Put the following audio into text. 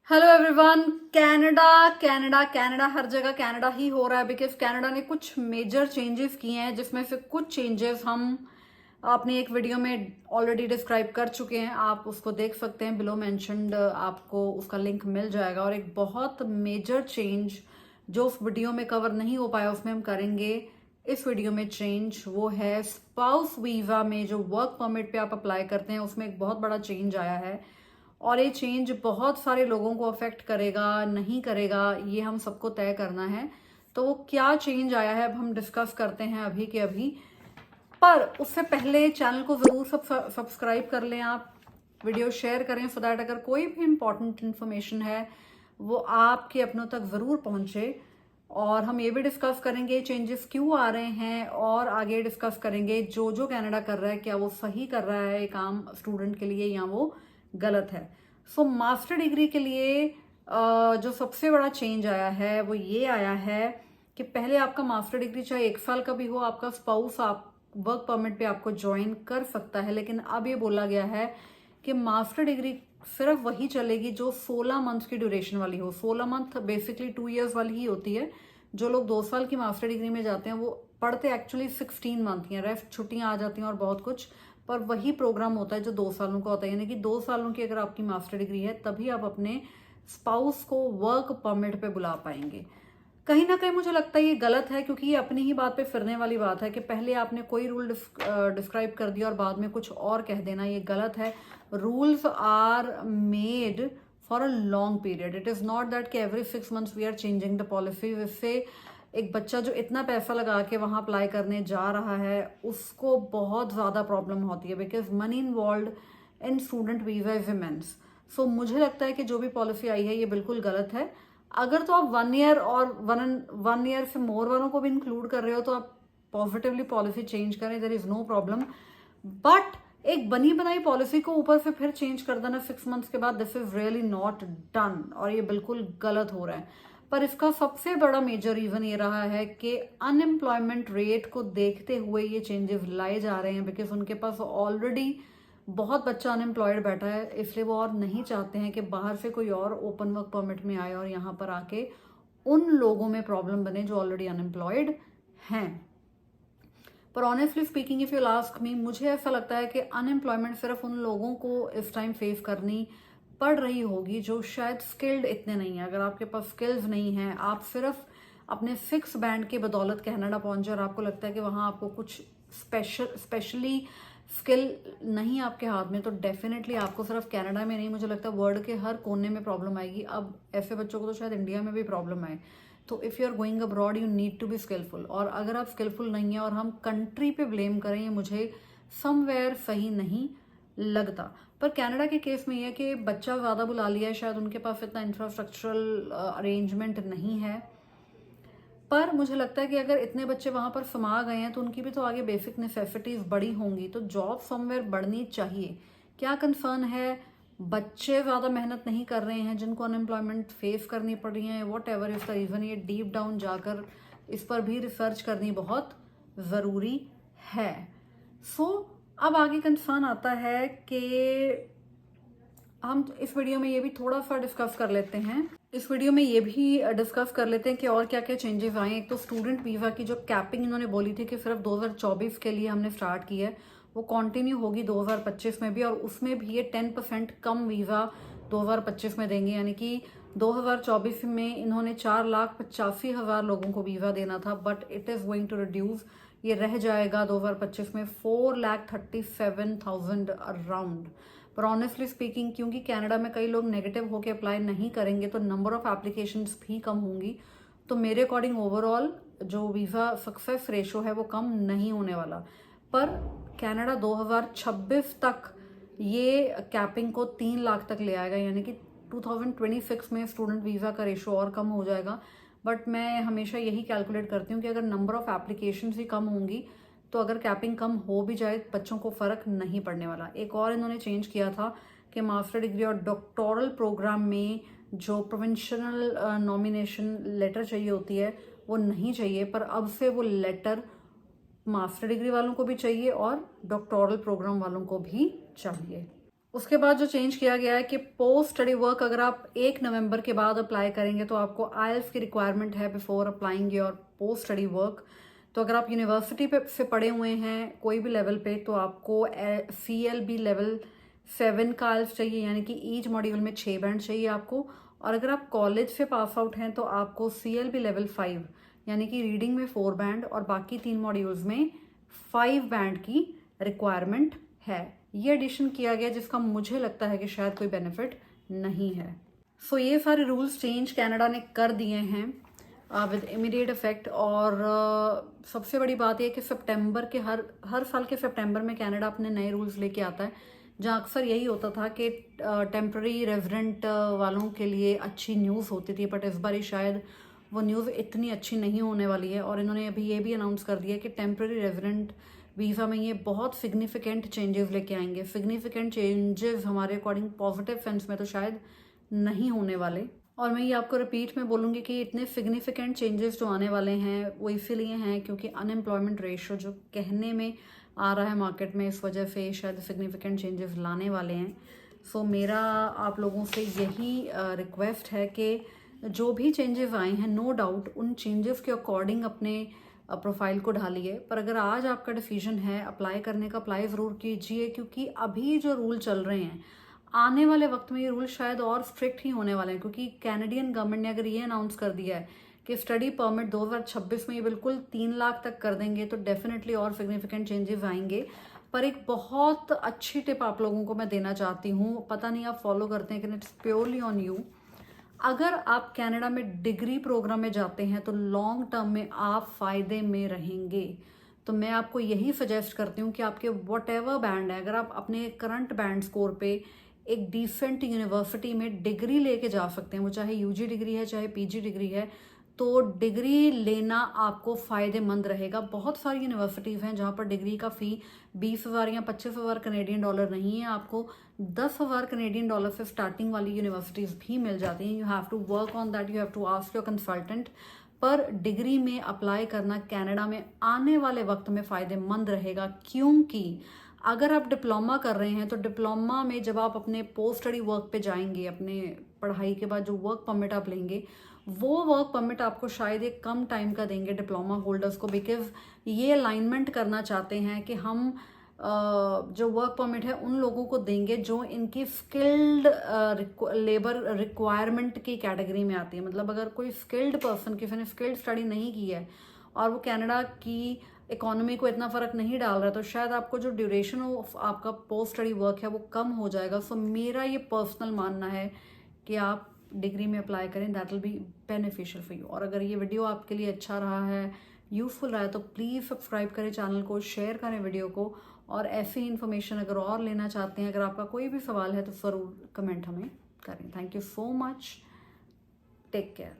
Hello everyone. Canada Canada Canada हर जगह Canada ही हो रहा है बिकॉज कनाडा ने कुछ मेजर चेंजेस किए हैं जिसमें से कुछ चेंजेस हम अपनी एक वीडियो में ऑलरेडी डिस्क्राइब कर चुके हैं। आप उसको देख सकते हैं, बिलो मेंशन्ड आपको उसका लिंक मिल जाएगा। और एक बहुत मेजर चेंज जो उस वीडियो में कवर नहीं हो पाया उसमें हम करेंगे इस वीडियो में चेंज, वो है स्पाउस वीजा में जो वर्क परमिट पे आप अप्लाई करते हैं उसमें एक बहुत बड़ा चेंज आया है। और ये चेंज बहुत सारे लोगों को अफेक्ट करेगा नहीं करेगा ये हम सबको तय करना है। तो वो क्या चेंज आया है अब हम डिस्कस करते हैं अभी के अभी। पर उससे पहले चैनल को जरूर सब्सक्राइब कर लें, आप वीडियो शेयर करें सो दैट अगर कोई भी इंपॉर्टेंट इन्फॉर्मेशन है वो आपके अपनों तक जरूर पहुंचे। और हम ये भी डिस्कस करेंगे चेंजेस क्यों आ रहे हैं और आगे डिस्कस करेंगे जो जो कनाडा कर रहा है क्या वो सही कर रहा है काम स्टूडेंट के लिए या वो गलत है। सो मास्टर डिग्री के लिए जो सबसे बड़ा चेंज आया है वो ये आया है कि पहले आपका मास्टर डिग्री चाहे 1 साल का भी हो, आपका स्पाउस आप वर्क परमिट पे आपको ज्वाइन कर सकता है। लेकिन अब ये बोला गया है कि मास्टर डिग्री सिर्फ वही चलेगी जो 16 मंथ की ड्यूरेशन वाली हो। 16 मंथ बेसिकली 2 years वाली ही होती है। जो लोग 2 साल की मास्टर डिग्री में जाते हैं वो पढ़ते एक्चुअली 16 मंथ की हैं, रेस्ट छुट्टियां आ जाती हैं और बहुत कुछ, पर वही प्रोग्राम होता है जो 2 सालों का होता है। यानी कि 2 सालों की अगर आपकी मास्टर डिग्री है तभी आप अपने स्पाउस को वर्क परमिट पे बुला पाएंगे। कहीं ना कहीं मुझे लगता है ये गलत है क्योंकि ये अपनी ही बात पे फिरने वाली बात है कि पहले आपने कोई रूल डिस्क्राइब कर दिया और बाद में कुछ और कह देना, ये गलत है। Rules are made for a long period. It is not that कि every 6 months we are changing the policy. इससे एक बच्चा जो इतना पैसा लगा के वहां अप्लाई करने जा रहा है उसको बहुत ज्यादा प्रॉब्लम होती है because money involve in student visa is immense. So मुझे लगता है कि जो भी पॉलिसी आई है ये बिल्कुल गलत है। अगर तो आप 1 year और 1 year से मोर वालों को भी इंक्लूड कर रहे हो तो आप पॉजिटिवली पॉलिसी चेंज करें, there is no problem. But एक बनी बनाई पॉलिसी को ऊपर से फिर चेंज कर देना 6 months के बाद, this is really not done और ये बिल्कुल गलत हो रहा है। पर इसका सबसे बड़ा मेजर रीजन ये रहा है कि अनएम्प्लॉयमेंट रेट को देखते हुए ये चेंजेस लाए जा रहे हैं बिकॉज उनके पास ऑलरेडी बहुत बच्चा अनएम्प्लॉयड बैठा है, इसलिए वो और नहीं चाहते हैं कि बाहर से कोई और ओपन वर्क परमिट में आए और यहाँ पर आके उन लोगों में प्रॉब्लम बने जो ऑलरेडी अनएम्प्लॉयड हैं। पर honestly speaking if you ask me, मुझे ऐसा लगता है कि अनएम्प्लॉयमेंट सिर्फ उन लोगों को इस टाइम फेस करनी पड़ रही होगी जो शायद स्किल्ड इतने नहीं है। अगर आपके पास स्किल्स नहीं है, आप सिर्फ अपने 6 बैंड के बदौलत कनाडा पहुंचे और आपको लगता है कि वहां आपको कुछ स्पेशली स्किल नहीं आपके हाथ में, तो डेफिनेटली आपको सिर्फ कनाडा में नहीं, मुझे लगता है वर्ल्ड के हर कोने में प्रॉब्लम आएगी। अब ऐसे बच्चों को तो शायद इंडिया में भी प्रॉब्लम आए। तो if you are going abroad you need to be skilful. और अगर आप स्किलफुल नहीं है और हम कंट्री पे ब्लेम करें, ये मुझे समवेयर सही नहीं लगता। पर कनाडा के केस में यह कि बच्चा ज़्यादा बुला लिया है, शायद उनके पास इतना इंफ्रास्ट्रक्चरल अरेंजमेंट नहीं है। पर मुझे लगता है कि अगर इतने बच्चे वहां पर समा गए हैं तो उनकी भी तो आगे बेसिक नेसेसिटीज बड़ी होंगी, तो जॉब समवेयर बढ़नी चाहिए। क्या कंसर्न है, बच्चे ज्यादा मेहनत नहीं कर रहे हैं जिनको अनएम्प्लॉयमेंट फेस करनी पड़ रही है, whatever is the reason, ये डीप डाउन जाकर इस पर भी रिसर्च करनी बहुत जरूरी है। सो अब आगे कंसर्न आता है कि हम इस वीडियो में ये भी थोड़ा सा डिस्कस कर लेते हैं। इस वीडियो में ये भी डिस्कस कर लेते हैं कि और क्या क्या चेंजेस आए। एक तो स्टूडेंट वीजा की जो कैपिंग इन्होंने बोली थी कि सिर्फ 2024 के लिए हमने स्टार्ट की है, वो कंटिन्यू होगी 2025 में भी। और उसमें भी ये 10% कम वीजा 2025 में देंगे। यानी कि 2024 में इन्होंने 4,85,000 लोगों को वीजा देना था, but it is going to reduce. ये रह जाएगा 2025 में 4,37,000 अराउंड। पर ऑनेस्टली स्पीकिंग क्योंकि कनाडा में कई लोग नेगेटिव होके अप्लाई नहीं करेंगे तो नंबर ऑफ एप्लीकेशंस भी कम होंगी। तो मेरे अकॉर्डिंग ओवरऑल जो वीज़ा सक्सेस रेशो है वो कम नहीं होने वाला। पर कनाडा 2026 तक ये कैपिंग को 3 लाख तक ले आएगा, यानी कि 2026 में स्टूडेंट वीज़ा का रेशो और कम हो जाएगा। बट मैं हमेशा यही कैलकुलेट करती हूँ कि अगर नंबर ऑफ एप्लीकेशंस ही कम होंगी तो अगर कैपिंग कम हो भी जाए बच्चों को फर्क नहीं पड़ने वाला। एक और इन्होंने चेंज किया था कि मास्टर डिग्री और डॉक्टोरल प्रोग्राम में जो प्रोविंशियल नॉमिनेशन लेटर चाहिए होती है वो नहीं चाहिए, पर अब से वो लेटर मास्टर डिग्री वालों को भी चाहिए और डॉक्टोरल प्रोग्राम वालों को भी चाहिए। उसके बाद जो चेंज किया गया है कि पोस्ट स्टडी वर्क अगर आप 1 नवंबर के बाद अप्लाई करेंगे तो आपको आईएलटीएस की रिक्वायरमेंट है before applying your post study work. तो अगर आप यूनिवर्सिटी पे से पढ़े हुए हैं कोई भी लेवल पे तो आपको CLB लेवल 7 का आईएलटीएस चाहिए, यानी कि ईच मॉड्यूल में 6 बैंड चाहिए आपको। और अगर आप कॉलेज से पास आउट हैं तो आपको CLB लेवल 5 यानी कि रीडिंग में 4 बैंड और बाकी 3 मॉड्यूल्स में 5 बैंड की रिक्वायरमेंट है। ये एडिशन किया गया जिसका मुझे लगता है कि शायद कोई बेनिफिट नहीं है। सो ये सारे रूल्स चेंज कनाडा ने कर दिए हैं विद इमीडिएट इफेक्ट। और सबसे बड़ी बात यह कि सितंबर के हर साल के सितंबर में कनाडा अपने नए रूल्स लेके आता है, जहाँ अक्सर यही होता था कि टेम्पररी रेजिडेंट वालों के लिए अच्छी न्यूज़ होती थी, बट इस बार शायद वो न्यूज़ इतनी अच्छी नहीं होने वाली है। और इन्होंने अभी ये भी अनाउंस कर दिया कि टेम्पररी रेजिडेंट वीज़ा में ये बहुत सिग्निफिकेंट चेंजेस लेके आएंगे। सिग्निफिकेंट चेंजेस हमारे अकॉर्डिंग पॉजिटिव सेंस में तो शायद नहीं होने वाले। और मैं ये आपको रिपीट में बोलूँगी कि इतने सिग्निफिकेंट चेंजेस जो आने वाले हैं वो इसीलिए हैं क्योंकि अनएम्प्लॉयमेंट रेशो जो कहने में आ रहा है मार्केट में, इस वजह से शायद सिग्निफिकेंट चेंजेस लाने वाले हैं। सो मेरा आप लोगों से यही रिक्वेस्ट है कि जो भी चेंजेस आए हैं नो डाउट उन चेंजेस के अकॉर्डिंग अपने प्रोफाइल को ढालिए। पर अगर आज आपका डिसीजन है अप्लाई करने का, अप्लाई ज़रूर कीजिए, क्योंकि अभी जो रूल चल रहे हैं आने वाले वक्त में ये रूल शायद और स्ट्रिक्ट ही होने वाले हैं। क्योंकि कैनेडियन गवर्नमेंट ने अगर ये अनाउंस कर दिया है कि स्टडी परमिट 2026 में ये बिल्कुल 3 लाख तक कर देंगे तो डेफिनेटली और सिग्निफिकेंट चेंजेस आएंगे। पर एक बहुत अच्छी टिप आप लोगों को मैं देना चाहती हूँ, पता नहीं आप फॉलो करते हैं कि इट्स प्योरली ऑन यू। अगर आप कनाडा में डिग्री प्रोग्राम में जाते हैं तो लॉन्ग टर्म में आप फायदे में रहेंगे। तो मैं आपको यही सजेस्ट करती हूँ कि आपके वट एवर बैंड है, अगर आप अपने करंट बैंड स्कोर पे एक डिसेंट यूनिवर्सिटी में डिग्री लेके जा सकते हैं, वो चाहे यूजी डिग्री है चाहे पीजी डिग्री है, तो डिग्री लेना आपको फ़ायदेमंद रहेगा। बहुत सारी यूनिवर्सिटीज़ हैं जहाँ पर डिग्री का फ़ी 20,000 या 25,000 कनेडियन डॉलर नहीं है, आपको 10,000 कनेडियन डॉलर से स्टार्टिंग वाली यूनिवर्सिटीज़ भी मिल जाती हैं। You have to work on that, you have to ask your consultant. पर डिग्री में अप्लाई करना कनाडा में आने वाले वक्त में फ़ायदेमंद रहेगा, क्योंकि अगर आप डिप्लोमा कर रहे हैं तो डिप्लोमा में जब आप अपने पोस्ट स्टडी वर्क पे जाएंगे, अपने पढ़ाई के बाद जो वर्क परमिट आप लेंगे वो वर्क परमिट आपको शायद एक कम टाइम का देंगे डिप्लोमा होल्डर्स को, बिकॉज ये अलाइनमेंट करना चाहते हैं कि हम जो वर्क परमिट है उन लोगों को देंगे जो इनकी स्किल्ड लेबर रिक्वायरमेंट की कैटेगरी में आती है। मतलब अगर कोई स्किल्ड पर्सन, किसी ने स्किल्ड स्टडी नहीं की है और वो कनाडा की इकोनॉमी को इतना फ़र्क नहीं डाल रहा है, तो शायद आपको जो ड्यूरेशन ऑफ आपका पोस्ट स्टडी वर्क है वो कम हो जाएगा। सो मेरा ये पर्सनल मानना है कि आप डिग्री में अप्लाई करें, that will be beneficial for you. और अगर ये वीडियो आपके लिए अच्छा रहा है, यूज़फुल रहा है, तो प्लीज़ सब्सक्राइब करें चैनल को, शेयर करें वीडियो को। और ऐसी ही इन्फॉर्मेशन अगर और लेना चाहते हैं, अगर आपका कोई भी सवाल है तो ज़रूर कमेंट हमें करें। Thank you so much, take care.